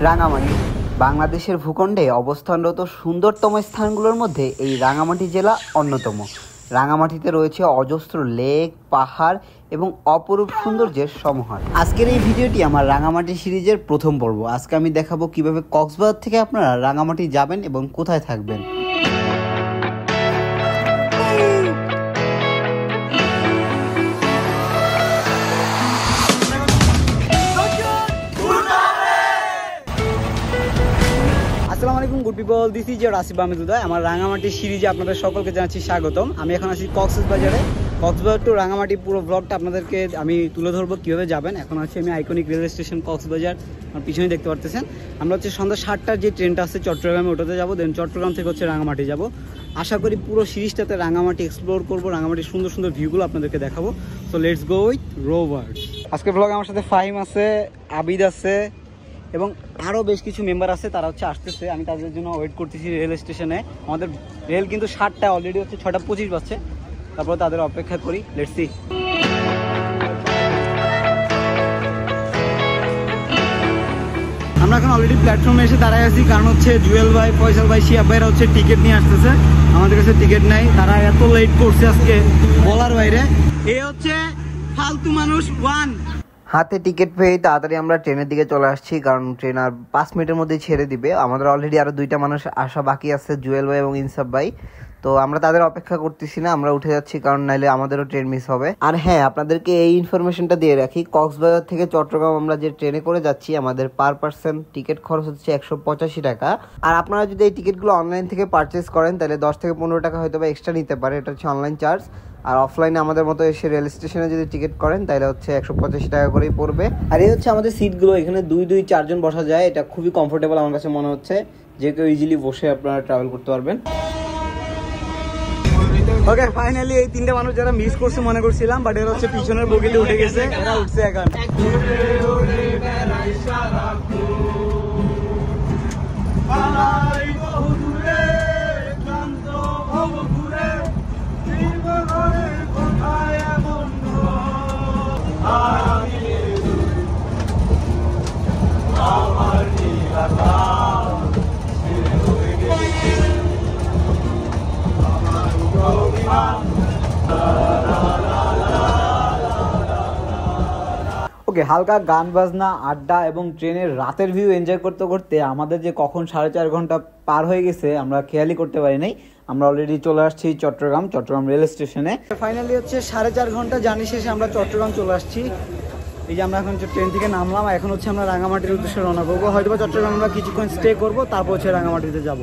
রাঙামাটি বাংলাদেশের ভূখণ্ডে অবস্থানরত সুন্দরতম স্থানগুলোর মধ্যে এই রাঙামাটি জেলা অন্যতম। রাঙামাটিতে রয়েছে অজস্র লেক, পাহাড় এবং অপরূপ সৌন্দর্যের সমাহার। আজকের এই ভিডিওটি আমার রাঙামাটি সিরিজের প্রথম পর্ব। আজকে আমি দেখাবো কিভাবে কক্সবাজার থেকে আপনারা রাঙামাটি যাবেন এবং কোথায় থাকবেন। আসসালামু আলাইকুম good people, this is your Asif Ahmed Uday. আমার রাঙামাটি সিরিজে আপনাদের সকলকে জানাচ্ছি স্বাগতম। আমি এখন আছি কক্সবাজারে। কক্সবাজার টু রাঙামাটি পুরো ব্লগটা আপনাদেরকে আমি তুলে ধরবো কীভাবে যাবেন। এখন আছি আমি আইকনিক রেলওয়ে স্টেশন কক্সবাজার, আমার পিছনে দেখতে পারতেছেন। আমরা হচ্ছে সন্ধ্যা 7টার যে ট্রেনটা আছে চট্টগ্রামে, ওটাতে যাবো। দেন চট্টগ্রাম থেকে হচ্ছে রাঙামাটি যাব। আশা করি পুরো সিরিজটাতে রাঙামাটি এক্সপ্লোর করবো, রাঙামাটির সুন্দর সুন্দর ভিউগুলো আপনাদেরকে দেখাবো। So let's go with rovers. আজকে ব্লগে আমার সাথে ফাহিম আছে, আবিদ আছে এবং আরও বেশ কিছু মেম্বার আছে, তারা হচ্ছে আসতেছে। আমি তাদের জন্য ওয়েট করতেছি রেল স্টেশনে। আমাদের রেল কিন্তু 7টা, অলরেডি হচ্ছে 6:25 বাজছে। তারপর তাদের অপেক্ষা করি। Let's see. আমরা এখন অলরেডি প্ল্যাটফর্মে এসে দাঁড়ায় আছি, কারণ হচ্ছে জুয়েল ভাই, ফয়সাল ভাই, শিয়াব ভাইরা হচ্ছে টিকিট নিয়ে আসতেছে। আমাদের কাছে টিকিট নাই, তারা এত লেট করছে আজকে বলার বাইরে। এই হচ্ছে ফালতু মানুষ ওয়ান। হাতে টিকিট পেয়ে তাড়াতাড়ি আমরা ট্রেনের দিকে চলে আসছি, কারণ ট্রেন আর 5 মিনিটের মধ্যেই ছেড়ে দিবে। আমাদের অলরেডি আরও 2টা মানুষ আসা বাকি আছে, জুয়েল ভাই এবং ইনসাফ ভাই। তো আমরা তাদের অপেক্ষা করতেছি না, আমরা উঠে যাচ্ছি, কারণ নাইলে আমাদেরও ট্রেন মিস হবে। আর হ্যাঁ, আপনাদেরকে এই ইনফরমেশনটা দিয়ে রাখি, কক্সবাজার থেকে চট্টগ্রাম আমরা যে ট্রেনে করে যাচ্ছি, আমাদের পার পার্সন টিকিট খরচ হচ্ছে 185 টাকা। আর আপনারা যদি এই টিকিটগুলো অনলাইন থেকে পারচেস করেন, তাহলে 10 থেকে 15 টাকা হয়তো বা এক্সট্রা নিতে পারে। এটা হচ্ছে অনলাইন চার্জ। আর অফলাইনে আমাদের মতো এসে রেল স্টেশনে যদি টিকিট করেন, তাহলে হচ্ছে 185 টাকা করেই পড়বে। আর এই হচ্ছে আমাদের সিটগুলো, এখানে 2-4 জন বসা যায়। এটা খুবই কমফোর্টেবল আমার কাছে মনে হচ্ছে, যে কেউ ইজিলি বসে আপনারা ট্রাভেল করতে পারবেন। ওকে, ফাইনালি এই 3টে মানুষ যারা মিস করছে মনে করছিলাম, বাট এরা হচ্ছে পিছনের বগিতে উঠে গেছে, এরা উঠছে এখন। ওকে, হালকা গান বাজনা, আড্ডা এবং ট্রেনের রাতের ভিউ এনজয় করতে করতে আমাদের যে কখন 4.5 ঘন্টা পার হয়ে গেছে আমরা খেয়ালই করতে পারি নাই। আমরা অলরেডি চলে আসছি চট্টগ্রাম রেল স্টেশনে। ফাইনালি হচ্ছে 4.5 ঘন্টা জার্নি শেষে আমরা চট্টগ্রাম চলে আসছি। এই যে আমরা এখন ট্রেন থেকে নামলাম, এখন হচ্ছে আমরা রাঙামাটির উদ্দেশ্যে রওনা করবো। হয়তো বা চট্টগ্রাম আমরা কিছুক্ষণ স্টে করবো, তারপর হচ্ছে রাঙামাটিতে যাব।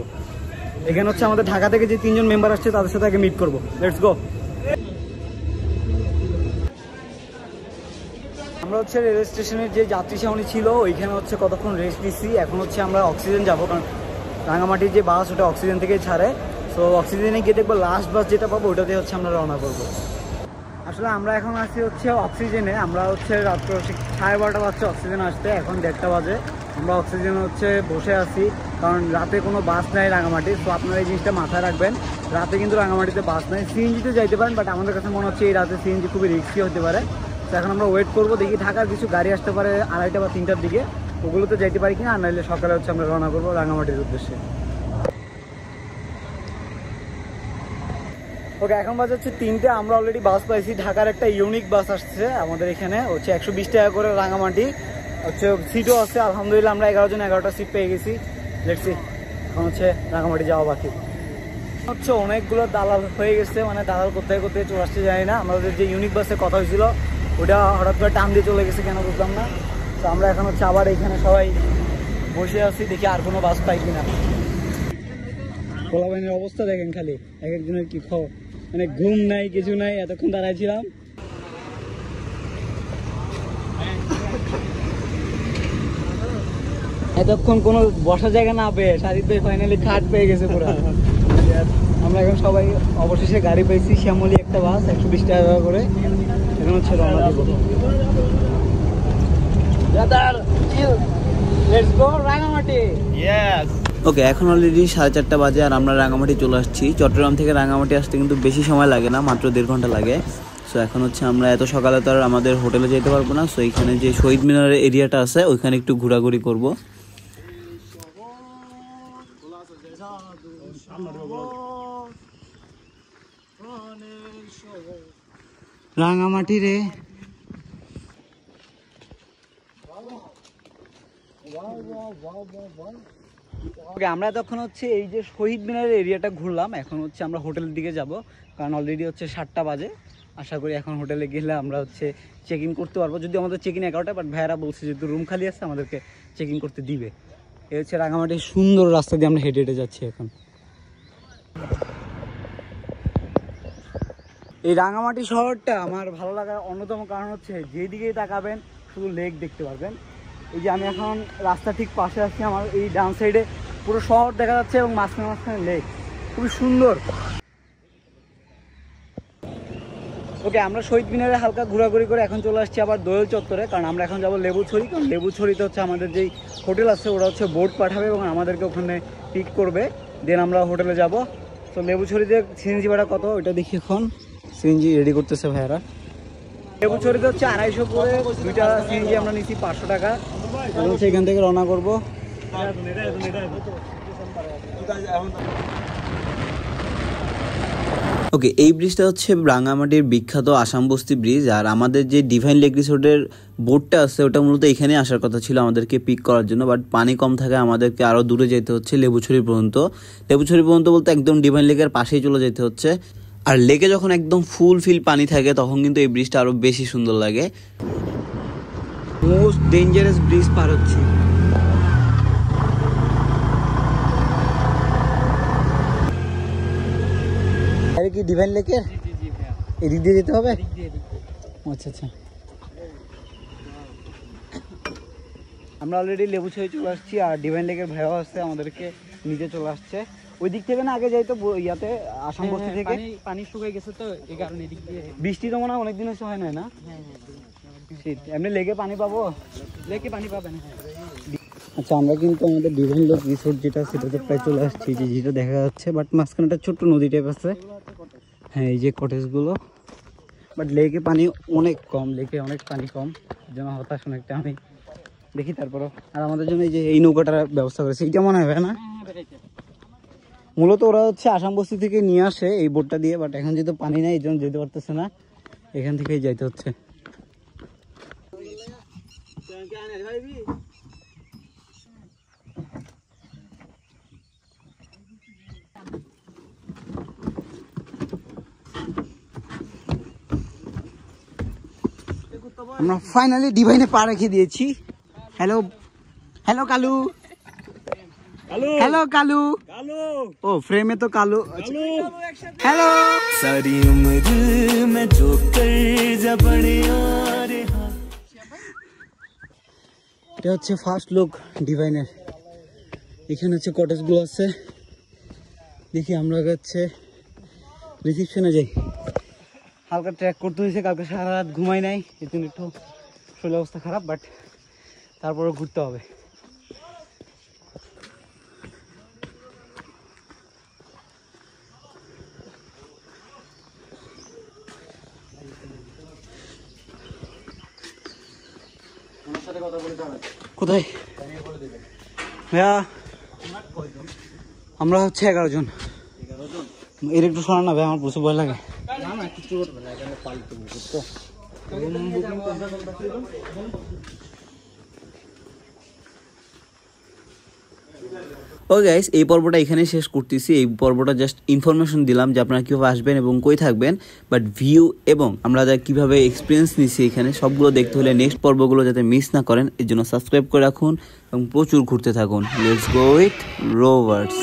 এখানে হচ্ছে আমাদের ঢাকা থেকে যে 3জন মেম্বার আসছে, তাদের সাথে আগে মিট করবো। Let's go. আমরা হচ্ছে রেল স্টেশনের যে যাত্রী ছাউনি ছিল, ওইখানে হচ্ছে কতক্ষণ রেস্ট নিচ্ছি। এখন হচ্ছে আমরা অক্সিজেন যাবো, কারণ রাঙামাটির যে বাস ওটা অক্সিজেন থেকেই ছাড়ে। সো অক্সিজেনে গিয়ে দেখবো লাস্ট বাস যেটা পাবো ওটাতে হচ্ছে আমরা রওনা করবো। আসলে আমরা এখন আছি হচ্ছে অক্সিজেনে। আমরা হচ্ছে রাত্র 12:30 বাজছে অক্সিজেন আসতে, এখন 1:30 বাজে। আমরা অক্সিজেন হচ্ছে বসে আছি, কারণ রাতে কোনো বাস নাই রাঙামাটি। তো আপনারা এই জিনিসটা মাথায় রাখবেন, রাতে কিন্তু রাঙামাটিতে বাস নাই। সিএনজিতে যাইতে পারেন, বাট আমাদের কাছে মনে হচ্ছে এই রাতে সিএনজি খুবই রিস্কি হতে পারে। তো এখন আমরা ওয়েট করবো, দেখি ঢাকার কিছু গাড়ি আসতে পারে 2:30 বা 3টার দিকে, ওগুলোতে যাইতে পারি কিনা। আর নাহলে সকালে হচ্ছে আমরা রওনা করবো রাঙামাটির উদ্দেশ্যে। ওকে, এখন বাজে হচ্ছে 3টে। আমরা অলরেডি বাস পাইছি, ঢাকার একটা ইউনিক বাস আসছে আমাদের এখানে, হচ্ছে 120 টাকা করে রাঙামাটি। হচ্ছে সিটও আছে, আলহামদুলিল্লাহ আমরা 11 জন 11টা সিট পেয়ে গেছি। লেটসি, এখন হচ্ছে রাঙামাটি যাওয়া বাকি। হচ্ছে অনেকগুলো দালাল হয়ে গেছে, মানে দালাল কোথায় কোথায় চলে আসতে যায় না। আমাদের যে ইউনিক বাসের কথা হয়েছিল ওটা হঠাৎ করে টান দিয়ে চলে গেছে, কেন বুঝলাম না। তো আমরা এখন হচ্ছে আবার এখানে সবাই বসে আছি, দেখি আর কোনো বাস পাই কিনা। পোলাবাইনের অবস্থা দেখেন, খালি এক একজনের কি খবর, মানে ঘুম নাই কিছু নাই। এতক্ষণ দাঁড়াইছিলাম, এতক্ষণ কোনো বসার জায়গা না পেয়ে শারিদ ভাই ফাইনালি খাট পেয়ে গেছে পুরো। আমরা এখন সবাই অবশেষে গাড়ি পেয়েছি, শ্যামলী একটা বাস 120 টাকা করে। এখন হচ্ছে রওনা দিব। ওকে, এখন অলরেডি 4:30 বাজে আর আমরা রাঙামাটি চলে আসছি। চট্টগ্রাম থেকে রাঙামাটি আসতে কিন্তু বেশি সময় লাগে না, মাত্র 1.5 ঘন্টা লাগে। সো এখন হচ্ছে আমরা এত সকালে তো আর আমাদের হোটেলে যেতে পারবো না। সো এখানে যে শহীদ মিনারের এরিয়াটা আছে ওইখানে একটু ঘোরাঘুরি করব। রাঙামাটি রে। আমরা তখন হচ্ছে এই যে শহীদ মিনারের এরিয়াটা ঘুরলাম, এখন হচ্ছে আমরা হোটেলের দিকে যাব, কারণ অলরেডি হচ্ছে 7টা বাজে। আশা করি এখন হোটেলে গেলে আমরা হচ্ছে চেক ইন করতে পারবো, যদি আমাদের চেক ইন 11টা, বাট ভাইয়ারা বলছে যেহেতু রুম খালি আছে আমাদেরকে চেক ইন করতে দিবে। এই হচ্ছে রাঙামাটির সুন্দর রাস্তা দিয়ে আমরা হেঁটে হেঁটে যাচ্ছি এখন। এই রাঙামাটি শহরটা আমার ভালো লাগার অন্যতম কারণ হচ্ছে যেদিকেই তাকাবেন শুধু লেক দেখতে পারবেন। এই যে আমি এখন রাস্তা ঠিক পাশে আছি, আমার এই ডান সাইডে পুরো শহর দেখা যাচ্ছে এবং মাঝখানে মাঝখানে লেক, খুবই সুন্দর। ওকে, আমরা শহীদ মিনারে হালকা ঘোরাঘুরি করে এখন চলে আসছি আবার দোয়েল চত্বরে, কারণ আমরা এখন যাবো লেবুছড়ি। কারণ লেবুছড়িতে হচ্ছে আমাদের যেই হোটেল আছে ওরা হচ্ছে বোট পাঠাবে এবং আমাদেরকে ওখানে পিক করবে, দেন আমরা হোটেলে যাব। তো লেবুছড়িতে সিএনজি ভাড়া কত ওইটা দেখি, এখন সিএনজি রেডি করতেছে ভাইয়ারা। লেবুছড়িতে হচ্ছে 250 করে, 2টা সিএনজি আমরা নিচ্ছি 500 টাকা, এবং সেখান থেকে রওনা করবো। ওকে, এই ব্রিজটা হচ্ছে রাঙামাটির বিখ্যাত আসামবস্তি ব্রিজ। আর আমাদের যে ডিভাইন লেক রিসোর্টের বোটটা আছে ওটা মূলত এখানে আসার কথা ছিল আমাদেরকে পিক করার জন্য, বাট পানি কম থাকে আমাদেরকে আরও দূরে যেতে হচ্ছে লেবুছড়ি পর্যন্ত। লেবুছড়ি পর্যন্ত বলতে একদম ডিভাইন লেকের পাশেই চলে যেতে হচ্ছে। আর লেকে যখন একদম ফুল ফিল পানি থাকে তখন কিন্তু এই ব্রিজটা আরও বেশি সুন্দর লাগে। মোস্ট ডেঞ্জারাস ব্রিজ পার হচ্ছে। আরে কি ডিভাইন লেকের এদিক দিয়ে যেতে হবে? আচ্ছা আচ্ছা, আমরা অলরেডি লেবুছড়ি চলে আসছি, আর ডিভাইন লেকের ভাইও আসছে আমাদেরকে নিচে চলে আসছে। ওই দিক থেকে না আগে যাই তো ইয়াতে আসাম বস্তি থেকে পানি শুকিয়ে গেছে তো এই কারণে এদিক দিয়ে। বৃষ্টি তো মনে হয় অনেকদিন হচ্ছে হয় না? এমনি লেকে পানি পাবো? লেকে পানি পাবেন। আচ্ছা, আমরা কিন্তু আমাদের ডিভাইন লেক রিসোর্ট যেটা সেটাতে প্রায় চলে আসছি, যেটা দেখা যাচ্ছে, বাট মাঝখানে একটা ছোট্ট নদী টাইপ আছে। হ্যাঁ, এই যে কটেজগুলো, বাট লেকে পানি অনেক কম, লেকে অনেক পানি কম, যেন হতাশ অনেকটা আমি দেখি। তারপরও আর আমাদের জন্য এই যে এই নৌকাটার ব্যবস্থা করেছে, এইটা মনে হবে না? মূলত ওরা হচ্ছে আসাম বস্তি থেকে নিয়ে আসে এই বোটটা দিয়ে, বাট এখন যেহেতু পানি নাই এই জন্য যেতে পারতেছে না, এখান থেকেই যাইতে হচ্ছে। আমরা ফাইনালি ডিভাইনে পা রেখে দিয়েছি। Hello hello Kalu, hello Kalu, ओ फ्रेम में तो कालू। हेलो, सारी उम्र में जो कर जा बड़े এটা হচ্ছে ফার্স্ট লুক ডিভাইনের। এখানে হচ্ছে কটেজগুলো আছে, দেখি আমরা হচ্ছে রিসেপশনে যাই। হালকা ট্র্যাক করতে হয়েছে, কালকে সারা রাত ঘুমাই নাই, এর জন্য একটু শরীর অবস্থা খারাপ, বাট তারপরে ঘুরতে হবে। কোথায় ভাইয়া? আমরা হচ্ছে 11 জন। এর একটু শোনা না ভাই, আমার প্রচুর ভয় লাগে। ও গাইস, এই পর্বটা এখানে শেষ করতেছি। এই পর্বটা জাস্ট ইনফরমেশন দিলাম যে আপনারা কীভাবে আসবেন এবং কই থাকবেন, বাট ভিউ এবং আমরা যা কীভাবে এক্সপিরিয়েন্স নিচ্ছি এখানে সবগুলো দেখতে হলে নেক্সট পর্বগুলো যাতে মিস না করেন এর জন্য সাবস্ক্রাইব করে রাখুন এবং প্রচুর ঘুরতে থাকুন। Let's go with rovers.